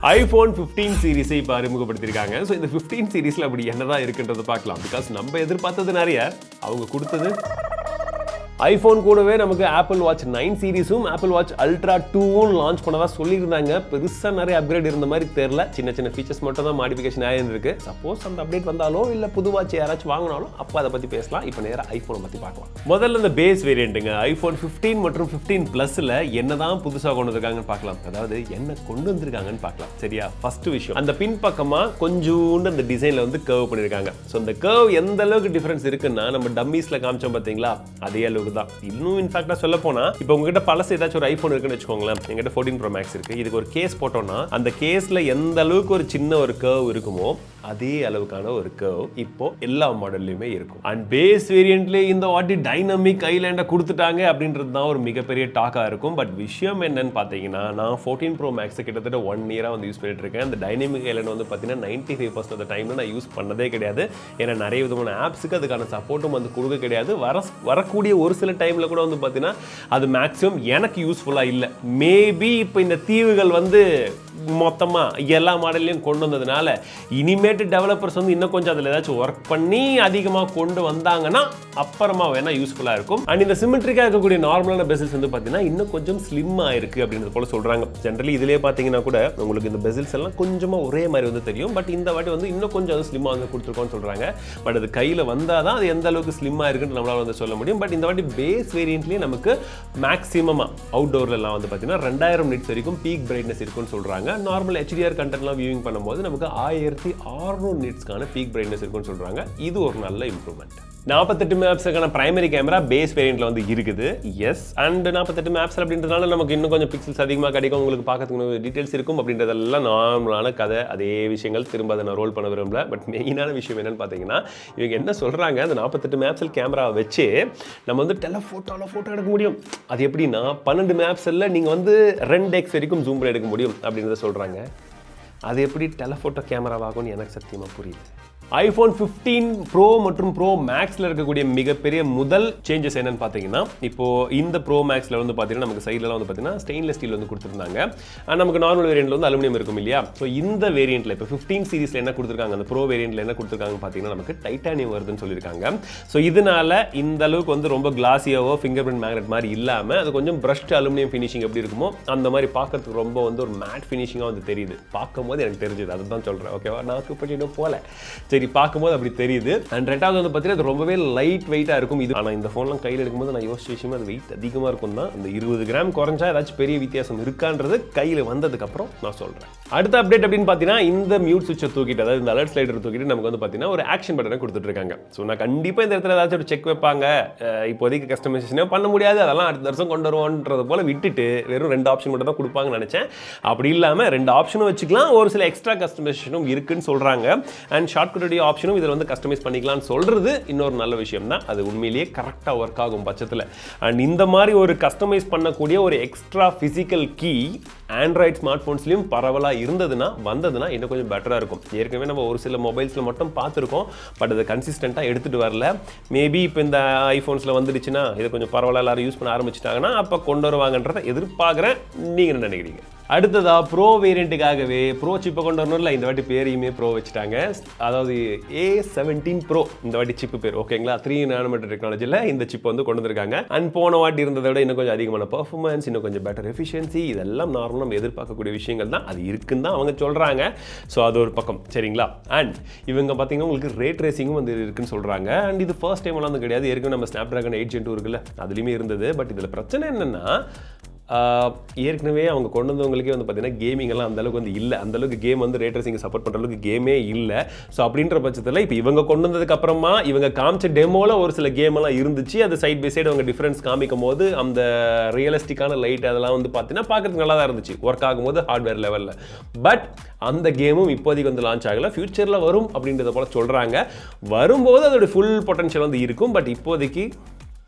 iPhone 15 சீரிஸை இப்போ அறிமுகப்படுத்தியிருக்காங்க. So இந்த 15 சீரிஸில் அப்படி என்னதான் இருக்குன்றதை பார்க்கலாம். பிகாஸ் நம்ம எதிர்பார்த்தது நிறைய, அவங்க கொடுத்தது ஐஃபோன் கூடவே நமக்கு ஆப்பிள் வாட்ச் 9 சீரிஸும் ஆப்பிள் வாட்ச் அல்ட்ரா 2வும் லான்ச் பண்ணதா சொல்லியிருந்தாங்க. பெருசாக நிறைய அப்கிரேட் இருந்த மாதிரி தெரியல. சின்ன சின்ன ஃபீச்சர்ஸ் மட்டும் தான் மாடிஃபிகேஷன் ஆகிருக்கு. சப்போஸ் அந்த அப்டேட் வந்தாலோ இல்லை புது வாட்ச் யாராச்சும் வாங்கினாலும் அப்போ அதை பற்றி பேசலாம். இப்போ நேராக ஐஃபோனை பற்றி பார்க்கலாம். முதல்ல இந்த பேஸ் வேரியண்ட்டுங்க iPhone 15 மற்றும் 15 ப்ளஸில் என்னதான் புதுசாக கொண்டு வந்திருக்காங்கன்னு பார்க்கலாம். அதாவது என்ன கொண்டு வந்திருக்காங்கன்னு பார்க்கலாம். சரியா? ஃபர்ஸ்ட் விஷயம், அந்த பின் பக்கமாக கொஞ்சோண்டு அந்த டிசைனில் வந்து கர்வ் பண்ணியிருக்காங்க. ஸோ இந்த கர்வ் எந்த அளவுக்கு டிஃபரன்ஸ் இருக்குன்னா நம்ம டம்மீஸில் காமிச்சோம் பார்த்தீங்களா, அதே அளவுக்கு தான். இன்னும் இன்ஃபேக்டா சொல்ல போனா, இப்போ உங்ககிட்ட பழசு ஏதாச்சும் ஒரு ஐபோன் இருக்குன்னு வச்சுக்கோங்களேன். எங்கிட்ட 14 Pro Max இருக்கு. இதுக்கு ஒரு கேஸ் போட்டோம்னா அந்த கேஸ்ல எந்த அளவுக்கு ஒரு சின்ன ஒரு கர்வ் இருக்குமோ அதே அளவுக்கான ஒரு கர்வ் இப்போ எல்லா மாடல்லையுமே இருக்கும். அண்ட் பேஸ் வேரியண்ட்லேயே இந்த வாட்டி டைனமிக் ஐலேண்டை கொடுத்துட்டாங்க அப்படின்றது தான் ஒரு மிகப்பெரிய டாக்காக இருக்கும். பட் விஷயம் என்னன்னு பார்த்தீங்கன்னா, நான் 14 Pro Max கிட்டத்தட்ட 1 இயராக வந்து யூஸ் பண்ணிட்டு இருக்கேன். அந்த டைனமிக் ஐலேண்ட் வந்து பார்த்தீங்கன்னா 95% ஆஃப் த டைமில் நான் யூஸ் பண்ணதே கிடையாது. ஏன்னா நிறைய விதமான ஆப்ஸுக்கு அதுக்கான சப்போர்ட்டும் வந்து கொடுக்க கிடையாது. வரக்கூடிய ஒரு சில டைமில் கூட வந்து பார்த்தீங்கன்னா அது மேக்ஸிமம் எனக்கு யூஸ்ஃபுல்லாக இல்லை. மேபி இப்போ இந்த தீவுகள் வந்து மொத்தமாக எல்லா மாடல்லையும் கொண்டு வந்ததுனால இனிமேட்டு டெவலப்பர்ஸ் வந்து இன்னும் கொஞ்சம் அதில் ஏதாச்சும் ஒர்க் பண்ணி அதிகமாக கொண்டு வந்தாங்கன்னா அப்புறமா வேணால் யூஸ்ஃபுல்லாக இருக்கும். அண்ட் இந்த சிமெட்ரிக்காக இருக்கக்கூடிய நார்மலான பெசில்ஸ் வந்து பார்த்தீங்கன்னா இன்னும் கொஞ்சம் ஸ்லிம்மாக இருக்குது அப்படின்றது போல சொல்கிறாங்க. ஜென்ரலி இதிலே பார்த்தீங்கன்னா கூட உங்களுக்கு இந்த பெசில்ஸ் எல்லாம் கொஞ்சமாக ஒரே மாதிரி வந்து தெரியும். பட் இந்த வாட்டி வந்து இன்னும் கொஞ்சம் அது ஸ்லிம்மாக வந்து கொடுத்துருக்கோன்னு சொல்கிறாங்க. பட் அது கையில் வந்தால் தான் அது எந்த அளவுக்கு ஸ்லிம்மாக இருக்குன்னு நம்மளால் வந்து சொல்ல முடியும். பட் இந்த வாட்டி பேஸ் வேரியண்ட்லேயே நமக்கு மேக்ஸிமமாக அவுட்டோர்லாம் வந்து பார்த்தீங்கன்னா 2000 நிட்ஸ் வரைக்கும் பீக் பிரைட்னஸ் இருக்குன்னு சொல்கிறாங்க. நார்மல் HDR கண்டென்ட்லாம் வியூவிங் பண்ணும்போது நமக்கு 1600 நிட்ஸ்க்கான பீக் பிரைட்னஸ் இருக்குன்னு சொல்கிறாங்க. இது ஒரு நல்ல இம்ப்ரூவ்மெண்ட். 48 மெகாபிக்சலுக்கான பிரைமரி கேமரா பேஸ் வேரியண்ட்ல வந்து இருக்குது. எஸ், அண்ட் 48 மெகாபிக்சல் அப்படின்றதுனால நமக்கு இன்னும் கொஞ்சம் பிக்சல்ஸ் அதிகமாக கிடைக்கும், உங்களுக்கு பார்க்கறதுக்கு டீடைல்ஸ் இருக்கும் அப்படின்றதெல்லாம் நார்மலான கதை. அதே விஷயங்கள் திரும்ப அதை நான் ரோல் பண்ண விரும்பல. பட் மெயினான விஷயம் என்னன்னு பார்த்தீங்கன்னா, இவங்க என்ன சொல்கிறாங்க, அந்த 48 மெகாபிக்சல் கேமராவை வச்சு நம்ம வந்து டெலஃபோட்டோவில் ஃபோட்டோ எடுக்க முடியும். அது எப்படின்னா 12 மெகாபிக்சலில் நீங்கள் வந்து 2x வரைக்கும் ஜூம் பண்ணி எடுக்க முடியும் அப்படின்றத சொல்கிறாங்க. அது எப்படி டெலஃபோட்டோ கேமராவாகும்னு எனக்கு சத்தியமாக புரியுது. iPhone 15 Pro மற்றும் Pro Maxல இருக்கக்கூடிய மிகப்பெரிய முதல் சேஞ்சஸ் என்னன்னு பார்த்தீங்கன்னா, இப்போ இந்த Pro Maxல வந்து பார்த்தீங்கன்னா நமக்கு சைட்லலாம் வந்து பார்த்தீங்கன்னா ஸ்டெயின்லெஸ் ஸ்டீல் வந்து கொடுத்துருந்தாங்க. நமக்கு நார்மல் வேரியண்ட்ல வந்து அலுமினியம் இருக்கும் இல்லையா. ஸோ இந்த வேரியண்ட்ல இப்போ 15 சீரிஸ்ல என்ன கொடுத்துருக்காங்க, அந்த ப்ரோ வேரியண்ட்ல என்ன கொடுத்துருக்காங்கன்னு பார்த்தீங்கன்னா நமக்கு டைட்டானியம் வருதுன்னு சொல்லியிருக்காங்க. ஸோ இதனால இந்த அளவுக்கு வந்து ரொம்ப கிளாஸியாவோ ஃபிங்கர் பிரிண்ட் மேக்னெட் மாதிரி இல்லாமல் அது கொஞ்சம் பிரஷ்ட் அலுமினியம் ஃபினிஷிங் எப்படி இருக்குமோ அந்த மாதிரி பார்க்கறதுக்கு ரொம்ப வந்து ஒரு மேட் ஃபினிஷிங்காக வந்து தெரியுது. பார்க்கும்போது எனக்கு தெரிஞ்சுது, அதுதான் சொல்கிறேன். ஓகேவா, நான் கூப்பிட்டு போல சரி பார்க்கும்போது அப்படி தெரியுது. அண்ட் ரெண்டாவது வந்து பார்த்தீங்கன்னா அது ரொம்பவே லைட் வெயிட்டாக இருக்கும். இது ஆனால் இந்த ஃபோன்லாம் கையில் எடுக்கும்போது நான் யோசிச்ச விஷயமே அது வெயிட் அதிகமாக இருக்கும் தான். அந்த 20 கிராம் குறைஞ்சா ஏதாச்சும் பெரிய வித்தியாசம் இருக்கான்றது கையில் வந்ததுக்கப்புறம் நான் சொல்கிறேன். அடுத்த அப்டேட் அப்படின்னு பார்த்தீங்கன்னா இந்த மியூட் சுவிட்சை தூக்கிட்டு, அதாவது இந்த அலர்ட் ஸ்லைடர் தூக்கிட்டு நமக்கு வந்து பார்த்தீங்கன்னா ஒரு ஆக்ஷன் பட்டனை கொடுத்துட்ருக்காங்க. ஸோ நான் கண்டிப்பாக இந்த இடத்துல ஏதாச்சும் ஒரு செக் வைப்பாங்க, இப்போதைக்கு கஸ்டமைசேஷனே பண்ண முடியாது, அதெல்லாம் அடுத்த வருஷம் கொண்டு வருவோன்றது போல விட்டுட்டு வெறும் 2 ஆப்ஷன் மட்டும் தான் கொடுப்பாங்கன்னு நினச்சேன். அப்படி இல்லாமல் 2 ஆப்ஷனும் வச்சுக்கலாம், ஒரு சில எக்ஸ்ட்ரா கஸ்டமைசேஷனும் இருக்குன்னு சொல்கிறாங்க. அண்ட் ஷார்ட்கட் ஆப்ஷனும் இதில் வந்து கஸ்டமைஸ் பண்ணிக்கலாம்னு சொல்றது இன்னொரு நல்ல விஷயம் தான். அது உண்மையிலேயே கரெக்டாக ஒர்க் ஆகும் பட்சத்தில். அண்ட் இந்த மாதிரி ஒரு கஸ்டமைஸ் பண்ணக்கூடிய ஒரு extra physical key Android smart ஃபோன்ஸ்லையும் பரவலாக வந்ததுன்னா இன்னும் கொஞ்சம் பெட்டராக இருக்கும். ஏற்கனவே நம்ம ஒரு சில மொபைல்ஸில் மட்டும் பார்த்துருக்கோம், பட் அதை கன்சிஸ்டண்ட்டாக எடுத்துகிட்டு வரல. மேபி இப்போ இந்த ஐஃபோன்ஸில் வந்துடுச்சுன்னா இதை கொஞ்சம் பரவாயில்ல எல்லாரும் யூஸ் பண்ண ஆரம்பிச்சிட்டாங்கன்னா அப்போ கொண்டு வருவாங்கன்றதை எதிர்பார்க்குறேன். நீங்கள் என்ன நினைக்கிறீங்க? அடுத்ததா ப்ரோ வேரியண்ட்டுக்காகவே ப்ரோ சிப்பை கொண்டு வரணும்ல, இந்த வாட்டி பேரையுமே ப்ரோ வச்சுட்டாங்க. அதாவது A17 Pro இந்த வாட்டி சிப்பு பேர். ஓகேங்களா, 3 nm டெக்னாலஜியில் இந்த சிப்பை வந்து கொண்டு வந்திருக்காங்க. அண்ட் போன வாட்டி இருந்ததை விட இன்னும் கொஞ்சம் அதிகமான பர்ஃபார்மன்ஸ், இன்னும் கொஞ்சம் பெட்டர் எஃபிஷியன்சி, இதெல்லாம் நார்மலாக நம்ம எதிர்பார்க்கக்கூடிய விஷயங்கள் தான். அது இருக்குன்னு தான் அவங்க சொல்கிறாங்க. ஸோ அது ஒரு பக்கம் சரிங்களா. அண்ட் இவங்க பார்த்தீங்கன்னா உங்களுக்கு ரேட் ரேசிங்கும் வந்து இருக்குன்னு சொல்கிறாங்க. அண்ட் இது ஃபர்ஸ்ட் டைம் எல்லாம் வந்து கிடையாது. ஏற்கனவே நம்ம Snapdragon 8 Gen 2 இருக்குல்ல, அதுலேயுமே இருந்தது. பட் இதில் பிரச்சனை என்னென்னா, ஏற்கனவே அவங்க கொண்டு வந்தவங்களுக்கே வந்து பார்த்தீங்கன்னா கேமிங் எல்லாம் அந்தளவுக்கு வந்து இல்லை. அந்தளவுக்கு கேம் வந்து ரேட் ரேசிங் சப்போர்ட் பண்ணுற அளவுக்கு கேமே இல்லை. ஸோ அப்படின்ற பட்சத்தில் இப்போ இவங்க கொண்டு வந்ததுக்கு அப்புறமா இவங்க காமிச்ச டெமோவில் ஒரு சில கேம் எல்லாம் இருந்துச்சு. அது சைட் பை சைடு அவங்க டிஃப்ரென்ஸ் காமிக்கும் போது அந்த ரியலிஸ்டிக்கான லைட் அதெல்லாம் வந்து பார்த்தீங்கன்னா பார்க்கறதுக்கு நல்லா தான் இருந்துச்சு ஒர்க் ஆகும்போது ஹார்ட்வேர் லெவலில். பட் அந்த கேமும் இப்போதைக்கு வந்து லான்ச் ஆகலை, ஃபியூச்சரில் வரும் அப்படின்றத போல சொல்கிறாங்க. வரும்போது அதோட ஃபுல் பொட்டன்ஷியல் வந்து இருக்கும். பட் இப்போதைக்கு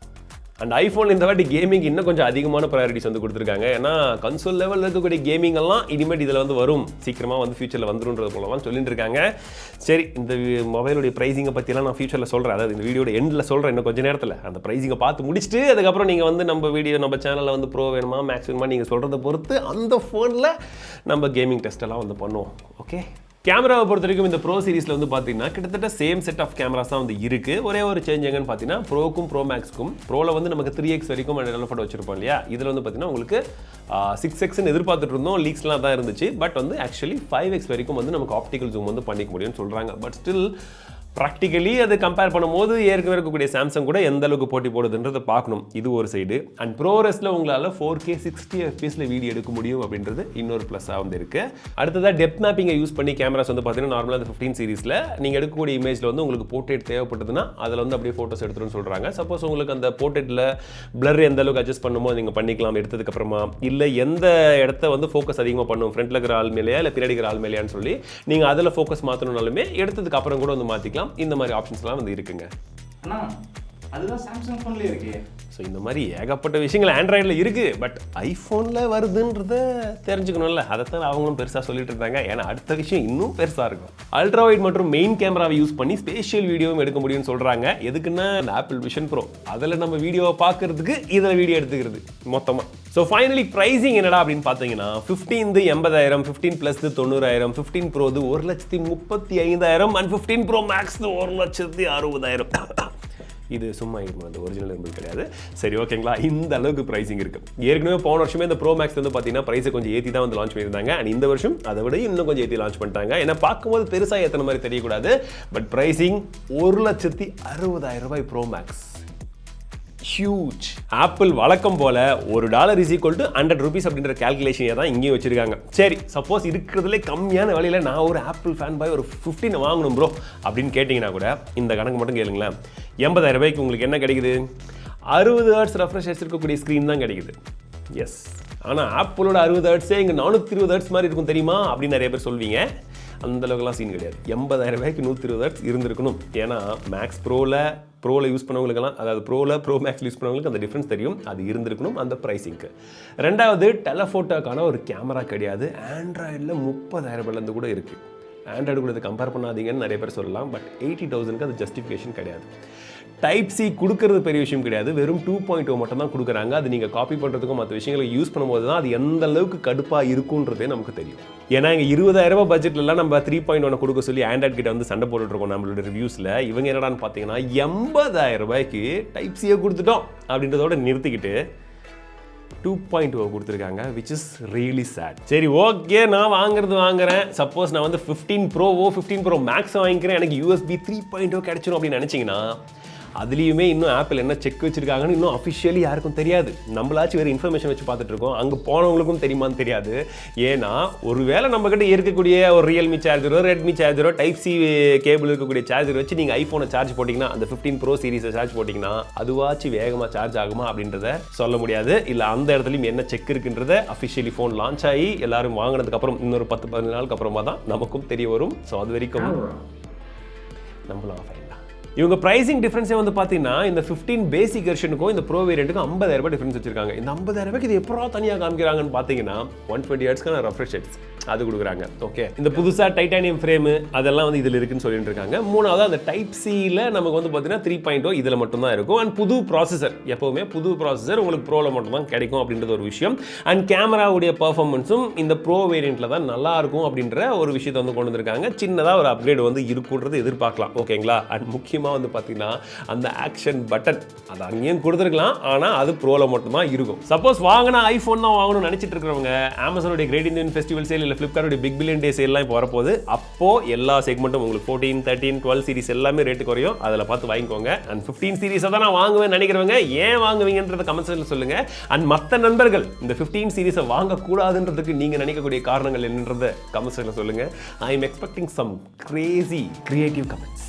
அண்ட் ஐஃபோன் இந்த வாட்டி கேமிங் இன்னும் கொஞ்சம் அதிகமான ப்ரையாரிட்டிஸ் வந்து கொடுத்துருக்காங்க. ஏன்னா கன்சோல் லெவலில் இருக்கக்கூடிய கேமிங் எல்லாம் இனிமேட் இதில் வந்து வரும், சீக்கிரமாக வந்து ஃபியூச்சரில் வந்துருன்றது போலலாம் சொல்லிட்டு இருக்காங்க. சரி, இந்த மொபைலுடைய ப்ரைஸிங்கை பற்றிலாம் நான் ஃபியூச்சரில் சொல்கிறேன், அதாவது இந்த வீடியோட எண்டில் சொல்கிறேன் இன்னும் கொஞ்சம் நேரத்தில். அந்த ப்ரைஸிங்கை பார்த்து முடிச்சுட்டு அதுக்கப்புறம் நீங்கள் வந்து நம்ம சேனலில் வந்து ப்ரோ வேணுமா மேக்ஸ் வேணுமா நீங்கள் சொல்கிறத பொறுத்து அந்த ஃபோனில் நம்ம கேமிங் டெஸ்ட்டெல்லாம் வந்து பண்ணுவோம். ஓகே, கேமராவை பொறுத்த வரைக்கும் இந்த ப்ரோ சீரிஸில் வந்து பார்த்தீங்கன்னா கிட்டத்தட்ட சேம் செட் ஆஃப் கேமராஸ் தான் வந்து இருக்குது. ஒரே ஒரு சேஞ்ச் எங்கன்னு பார்த்தீங்கன்னா ப்ரோக்கும் ப்ரோ மேக்ஸ்க்கும், ப்ரோவில் வந்து நமக்கு 3x வரைக்கும் நல்ல ஃபோட்டோ வச்சிருப்போம் இல்லையா, இதில் வந்து பார்த்தீங்கன்னா உங்களுக்கு 6xன்னு எதிர்பார்த்துட்டு இருந்தோம், லீக்ஸ்லாம் தான் இருந்துச்சு. பட் வந்து ஆக்சுவலி 5x வரைக்கும் வந்து நமக்கு ஆப்டிக்கல் ஜூம் வந்து பண்ணிக்க முடியும்னு சொல்கிறாங்க. பட் ஸ்டில் ப்ராக்டிக்கலி அது கம்பேர் பண்ணும்போது ஏற்கனவே இருக்கக்கூடிய சாம்சங் கூட எந்த அளவுக்கு போட்டி போடுதுன்றதை பார்க்கணும். இது ஒரு சைடு. அண்ட் ப்ரோரெஸில் உங்களால் 4K 60 FPS வீடியோ எடுக்க முடியும் அப்படின்றது இன்னொரு ப்ளஸ்ஸாக வந்து இருக்குது. அடுத்ததாக டெப்த் மேப்பிங்கை யூஸ் பண்ணி கேமராஸ் வந்து பார்த்தீங்கன்னா நார்மலாக அந்த 15 சீரிஸில் நீங்கள் எடுக்கக்கூடிய இமேஜில் வந்து உங்களுக்கு போர்ட்ரேட் தேவைப்பட்டதுன்னா அதில் வந்து அப்படியே ஃபோட்டோஸ் எடுத்துருன்னு சொல்கிறாங்க. சப்போஸ் உங்களுக்கு அந்த போர்ட்ரேட்டில் பிளர் எந்த அளவுக்கு அட்ஜஸ்ட் பண்ணுமோ நீங்கள் பண்ணிக்கலாம் எடுத்ததுக்கப்புறமா. இல்லை எந்த இடத்த வந்து ஃபோக்கஸ் அதிகமாக பண்ணும், ஃப்ரண்ட்டில் இருக்கிற ஆள் மேலேயா இல்லை பின்னாடி இருக்கிற ஆள் மேலேயான்னு சொல்லி நீங்கள் அதில் ஃபோக்கஸ் மாற்றணும்னாலுமே எடுத்ததுக்கு அப்புறம் கூட வந்து மாற்றிக்கலாம். இந்த மாதிரி ஆப்ஷன்ஸ்லாம் வந்து இருக்குங்க. அண்ணா அதுதான் சாம்சங் ஃபோன்லயே இருக்கு. ஸோ இந்த மாதிரி ஏகப்பட்ட விஷயங்கள் ஆண்ட்ராய்டில் இருக்குது. பட் ஐஃபோனில் வருதுன்றத தெரிஞ்சுக்கணும்ல, அதைத்தான் அவங்களும் பெருசாக சொல்லிட்டு இருந்தாங்க. ஏன்னா அடுத்த விஷயம் இன்னும் பெருசாக இருக்கும். அல்ட்ரா வைட் மற்றும் மெயின் கேமராவை யூஸ் பண்ணி ஸ்பேஷியல் வீடியோவும் எடுக்க முடியும்னு சொல்கிறாங்க. எதுக்குன்னா இந்த ஆப்பிள் விஷன் ப்ரோ அதில் நம்ம வீடியோவை பார்க்கறதுக்கு இதில் வீடியோ எடுத்துக்கிறது மொத்தமாக. ஸோ ஃபைனலி ப்ரைஸிங் என்னடா அப்படின்னு பார்த்தீங்கன்னா 15 80,000, 15 plus 90,000, 15 pro 1,35,000 and 15 pro max 1,60,000. இது சும்மா இருக்கும், அந்த ஒரிஜினல் என்பது கிடையாது. சரி ஓகேங்களா, இந்த அளவுக்கு ப்ரைஸிங் இருக்குது. ஏற்கனவே போன வருஷமே இந்த ப்ரோ மேக்ஸ் வந்து பார்த்தீங்கன்னா ப்ரைஸை கொஞ்சம் ஏற்றி தான் வந்து லான்ச் பண்ணியிருந்தாங்க. அண்ட் இந்த வருஷம் அதை விட இன்னும் கொஞ்சம் ஏற்றி லான்ச் பண்ணிட்டாங்க. ஏன்னா பார்க்கும்போது பெருசாக ஏற்றின மாதிரி தெரியக்கூடாது. But pricing 1,60,000 pro max, huge. Apple வழக்கம் போல $1 = 100 rupees அப்படின்ற கால்குலேஷனை தான் இங்கேயும் வச்சிருக்காங்க. சரி, சப்போஸ் இருக்கிறதுலே கம்மியான விலையில் நான் ஒரு ஆப்பிள் ஃபேன் பாய் ஒரு 15 வாங்கணும் ப்ரோ அப்படின்னு கேட்டிங்கன்னா கூட இந்த கணக்கு மட்டும் கேளுங்களேன். 80,000 உங்களுக்கு என்ன கிடைக்குது? 60 Hz ரெஃப்ரெஷ் இருக்கக்கூடிய ஸ்க்ரீன் தான் கிடைக்குது. எஸ், ஆனால் ஆப்பிளோட 60 Hz இங்கே 420 Hz மாதிரி இருக்கும் தெரியுமா அப்படின்னு நிறைய பேர் சொல்வீங்க. அந்த அளவுக்குலாம் சீன் கிடையாது. 80,000 120 Hz இருந்திருக்கணும். ஏன்னா மேக்ஸ் ப்ரோவில் யூஸ் பண்ணவங்களுக்கெல்லாம், அதாவது ப்ரோ மேக்ஸ் யூஸ் பண்ணவங்களுக்கு அந்த டிஃப்ரென்ஸ் தெரியும். அது இருந்திருக்கணும் அந்த ப்ரைஸிங்க்கு. ரெண்டாவது, டெலஃபோட்டோக்கான ஒரு கேமரா கிடையாது. ஆண்ட்ராய்டில் 30,000 கூட இருக்குது. ஆண்ட்ராய்டு கூட இதை கம்பேர் பண்ணாதீங்கன்னு நிறைய பேர் சொல்லலாம். பட் 80,000க்கு அது ஜஸ்டிஃபிகேஷன் கிடையாது. டைப் சி கொடுக்கறது பெரிய விஷயம் கிடையாது. வெறும் 2.0 மட்டும் தான் கொடுக்குறாங்க. அது நீங்கள் காப்பி பண்ணுறதுக்கும் மற்ற விஷயங்களை யூஸ் பண்ணும்போது தான் அது எந்த அளவுக்கு கடுப்பாக இருக்குன்றதே நமக்கு தெரியும். ஏன்னா இங்கே 20,000 பட்ஜெட்லாம் நம்ம 3.1 கொடுக்க சொல்லி ஆண்ட்ராய்ட் கிட்ட வந்து சண்டை போட்டுருக்கோம் நம்மளோட ரிவ்யூஸில். இவங்க என்னடான்னு பார்த்தீங்கன்னா 80,000 டைப் சியை கொடுத்துட்டோம் அப்படின்றதோட நிறுத்திக்கிட்டு 2.0 கொடுத்துருக்காங்க, which is really sad. சரி ஓகே, நான் வாங்குறேன். சப்போஸ் நான் வந்து 15 ப்ரோவோ 15 ப்ரோ மேக்ஸ் வாங்கிக்கிறேன், எனக்கு USB 3.0 கிடைச்சிடும் அப்படின்னு நினச்சிங்கன்னா அதுலேயுமே இன்னும் ஆப்பிள் என்ன செக் வச்சிருக்காங்கன்னு இன்னும் அஃபிஷியலி யாருக்கும் தெரியாது. நம்மளாச்சும் வேறு இன்ஃபர்மேஷன் வச்சு பார்த்துட்டு இருக்கோம். அங்கே போனவங்களுக்கும் தெரியுமான்னு தெரியாது. ஏன்னா ஒருவேளை நம்மக்கிட்ட இருக்கக்கூடிய ஒரு ரியல்மி சார்ஜரோ ரெட்மி சார்ஜரோ டைப் சி கேபிள் இருக்கக்கூடிய சார்ஜர் வச்சு நீங்கள் ஐஃபோனை சார்ஜ் போட்டிங்கன்னா, அந்த 15 ப்ரோ சீரிஸை சார்ஜ் போட்டிங்கன்னா அதுவாச்சும் வேகமாக சார்ஜ் ஆகுமா அப்படின்றத சொல்ல முடியாது. இல்லை அந்த இடத்துலையும் என்ன செக் இருக்குன்றத அஃபிஷியலி ஃபோன் லான்ச் ஆகி எல்லாரும் வாங்கினதுக்கப்புறம் இன்னொரு 10-15 நாளுக்கு அப்புறமா தான் நமக்கும் தெரிய வரும். ஸோ அது வரைக்கும் நம்மளும் ஆஃப் ஆகிடலாம். இவங்க ப்ரைஸிங் டிஃப்ரென்ஸே வந்து பார்த்தீங்கன்னா இந்த 15 பேசிக் வெர்ஷனுக்கும் இந்த ப்ரோ வேரியண்ட்டுக்கும் 50,000 டிஃப்ரென்ஸ் வச்சிருக்காங்க. இந்த 50,000 இது எப்போ தனியாக காமிக்கிறாங்கன்னு பார்த்தீங்கன்னா 120 Hzக்கான ரெஃப்ரெஷ் ரேட்ஸ் அது கொடுக்குறாங்க. ஓகே, இந்த புதுசாக டைட்டானியம் ஃப்ரேமு அதெல்லாம் வந்து இதில் இருக்குன்னு சொல்லிட்டு இருக்காங்க. மூணாவது அந்த டைப் சியில் நமக்கு வந்து பார்த்தீங்கன்னா 3.0 இதில் மட்டும்தான் இருக்கும். அண்ட் புது ப்ராசஸர், எப்போவுமே புது ப்ராசஸர் உங்களுக்கு ப்ரோவில் மட்டும் தான் கிடைக்கும் அப்படின்றது ஒரு விஷயம். அண்ட் கேமராவுடைய பர்ஃபார்மன்ஸும் இந்த ப்ரோ வேரியண்ட்டில் தான் நல்லா இருக்கும் அப்படின்ற ஒரு விஷயத்தை வந்து கொண்டு வந்திருக்காங்க. சின்னதாக ஒரு அப்கிரேட் வந்து இருக்குன்றது எதிர்பார்க்கலாம். ஓகேங்களா, அண்ட் முக்கியமாக வந்து பார்த்தீங்கன்னா அந்த ஆக்ஷன் பட்டன் அது அங்கேயும் கொடுத்துருக்கலாம், ஆனால் அது ப்ரோவில் மட்டும்தான் இருக்கும். சப்போஸ் வாங்கினா ஐஃபோன் தான் வாங்கணும்னு நினச்சிட்டு இருக்கிறவங்க அமேசானுடைய கிரேட் இந்தியன் ஃபெஸ்டிவல் சேல் இல்லை ஃப்ளிப்கார்ட்டோட பிக் பில்லியன் டே சேல்லாம் இப்போ வரப்போகுது. அப்போது எல்லா செக்மெண்ட்டும் உங்களுக்கு 14, 13, 12 சீரிஸ் எல்லாமே ரேட்டு குறையும். அதில் பார்த்து வாங்கிக்கோங்க. அண்ட் 15 சீரிஸை தான் நான் வாங்குவேன் நினைக்கிறவங்க ஏன் வாங்குவீங்கன்றத கமெண்ட்ஸில் சொல்லுங்கள். அண்ட் மற்ற நண்பர்கள் இந்த 15 சீரிஸை வாங்கக்கூடாதுன்றதுக்கு நீங்கள் நினைக்கக்கூடிய காரணங்கள் என்னன்றதை கமெண்ட்ஸில் சொல்லுங்கள். I am expecting some crazy creative comments.